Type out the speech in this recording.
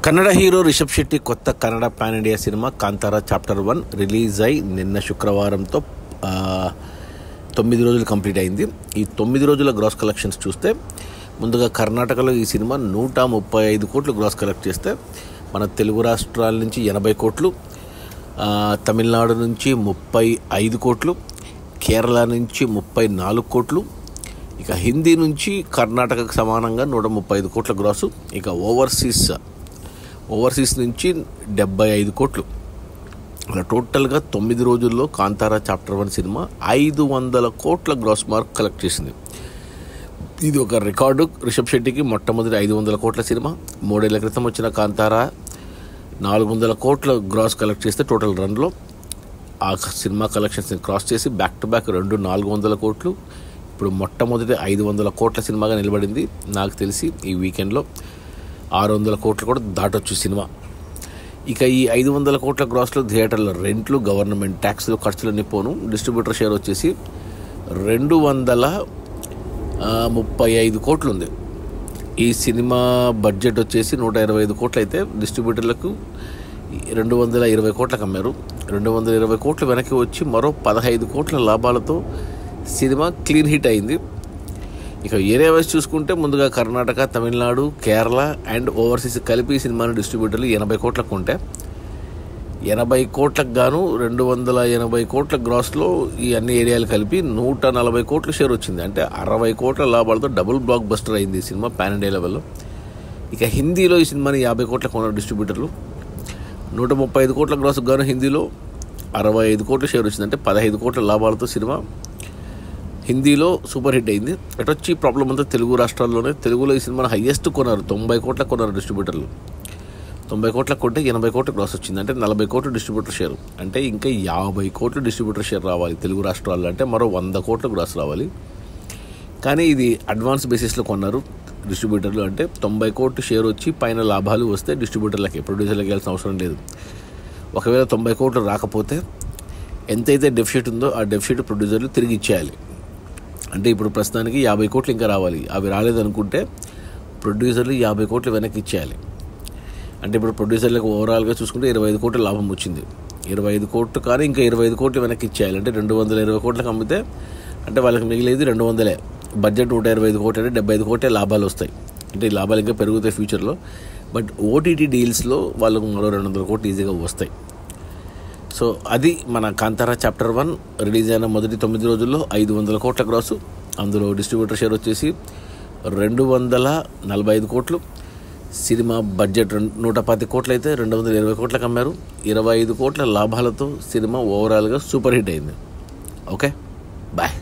Kannada hero Rishabh Shetty కొత్త Kannada pan India cinema Kantara chapter 1 release అయి నిన్న శుక్రవారంతో 9 రోజులు కంప్లీట్ అయింది. ఈ 9 రోజుల గ్రాస్ కలెక్షన్స్ చూస్తే ముందుగా కర్ణాటకలో ఈ సినిమా 135 కోట్లు గ్రాస్ కలెక్ట్ చేస్తే మన తెలుగు రాష్ట్రాల నుంచి 80 కోట్లు, తమిళనాడు నుంచి 35 కోట్లు, కేరళ నుంచి 34 కోట్లు, ఇక హిందీ నుంచి కర్ణాటకకు సమానంగా 135 కోట్ల గ్రాసు, ఇక ఓవర్సీస్ నుంచి 75 కోట్లు. అలా టోటల్గా 9 రోజుల్లో కాంతారా చాప్టర్ 1 సినిమా 500 కోట్ల గ్రాస్ మార్క్ కలెక్ట్ చేసింది. ఇది ఒక రికార్డు. రిషబ్ శెట్టికి మొట్టమొదటి 500 కోట్ల సినిమా. 3 ఏళ్ల క్రితం వచ్చిన కాంతారా 400 కోట్ల గ్రాస్ కలెక్ట్ చేస్తే టోటల్ రన్లో ఆ సినిమా కలెక్షన్స్ని క్రాస్ చేసి బ్యాక్ టు బ్యాక్ 400 కోట్లు, ఇప్పుడు మొట్టమొదటి 500 కోట్ల సినిమాగా నిలబడింది. నాకు తెలిసి ఈ వీకెండ్లో 600 కోట్లు కూడా దాటొచ్చు సినిమా. ఇక ఈ 500 కోట్ల గ్రాస్లో థియేటర్ల రెంట్లు, గవర్నమెంట్ ట్యాక్స్లు, ఖర్చులన్నీ పోను. డిస్ట్రిబ్యూటర్ షేర్ వచ్చేసి 235 కోట్లు ఉంది. ఈ సినిమా బడ్జెట్ వచ్చేసి 125 కోట్లు అయితే డిస్ట్రిబ్యూటర్లకు 220 కోట్లకు అమ్మారు. 220 కోట్లు వెనక్కి వచ్చి మరో 15 కోట్ల లాభాలతో సినిమా క్లీన్ హిట్ అయింది. ఇక ఏరియా వైజ్ చూసుకుంటే ముందుగా కర్ణాటక, తమిళనాడు, కేరళ అండ్ ఓవర్సీస్ కలిపి ఈ సినిమాని డిస్ట్రిబ్యూటర్లు 80 కోట్లకు కొంటే 80 కోట్లకు గాను 280 కోట్ల గ్రాస్లో ఈ అన్ని ఏరియాలు కలిపి 140 కోట్ల షేర్ వచ్చింది. అంటే 60 కోట్ల లాభాలతో డబుల్ బ్లాక్ బస్టర్ అయింది ఈ సినిమా పాన్ ఇండియా లెవెల్లో. ఇక హిందీలో ఈ సినిమాని 50 కోట్లకు కొన్నారు డిస్ట్రిబ్యూటర్లు. 135 కోట్ల గ్రాస్కు గాను హిందీలో 65 కోట్ల షేర్ వచ్చింది. అంటే 15 కోట్ల లాభాలతో సినిమా హిందీలో సూపర్ హిట్ అయింది. ఎటొచ్చి ప్రాబ్లం అంతా తెలుగు రాష్ట్రాల్లోనే. తెలుగులో ఈ సినిమాను హయ్యెస్ట్ కొన్నారు, 90 కోట్లకు కొన్నారు డిస్ట్రిబ్యూటర్లు. 90 కోట్లకు కొంటే 80 కోట్ల గ్రాస్ వచ్చింది. అంటే 40 కోట్లు డిస్ట్రిబ్యూటర్ షేర్. అంటే ఇంకా 50 కోట్లు డిస్ట్రిబ్యూటర్ షేర్ రావాలి తెలుగు రాష్ట్రాల్లో. అంటే మరో 100 కోట్ల గ్రాస్ రావాలి. కానీ ఇది అడ్వాన్స్ బేసిస్లో కొన్నారు డిస్ట్రిబ్యూటర్లు. అంటే 90 కోట్లు షేర్ వచ్చి పైన లాభాలు వస్తే డిస్ట్రిబ్యూటర్లకి, ప్రొడ్యూసర్లకి వెళ్ళాల్సిన అవసరం లేదు. ఒకవేళ 90 కోట్లు రాకపోతే ఎంతైతే డెఫిసిట్ ఉందో ఆ డెఫిసిట్ ప్రొడ్యూసర్లు తిరిగి ఇచ్చేయాలి. అంటే ఇప్పుడు ప్రస్తుతానికి 50 కోట్లు ఇంకా రావాలి. అవి రాలేదనుకుంటే ప్రొడ్యూసర్లు 50 కోట్లు వెనక్కి ఇచ్చేయాలి. అంటే ఇప్పుడు ప్రొడ్యూసర్లకు ఓవరాల్గా చూసుకుంటే 25 కోట్ల లాభం వచ్చింది. 25 కోట్లు కానీ ఇంకా 25 కోట్లు వెనక్కి ఇచ్చేయాలి. అంటే 220 కోట్లకు అమ్మితే అంటే వాళ్ళకి మిగిలేది 200. బడ్జెట్ 125 కోట్లు అంటే 75 కోట్లే లాభాలు వస్తాయి. అంటే ఈ లాభాలు ఇంకా పెరుగుతాయి ఫ్యూచర్లో. బట్ ఓటీటీ డీల్స్లో వాళ్ళకు మరో 200 కోట్లు ఈజీగా వస్తాయి. సో అది మన కాంతారా చాప్టర్ 1 రిలీజ్ అయిన మొదటి 9 రోజుల్లో 500 కోట్ల గ్రాసు. అందులో డిస్ట్రిబ్యూటర్ షేర్ వచ్చేసి 245 కోట్లు. సినిమా బడ్జెట్ 110 కోట్లు అయితే 220 కోట్లకు అమ్మారు. 25 కోట్ల లాభాలతో సినిమా ఓవరాల్గా సూపర్ హిట్ అయింది. Okay, bye.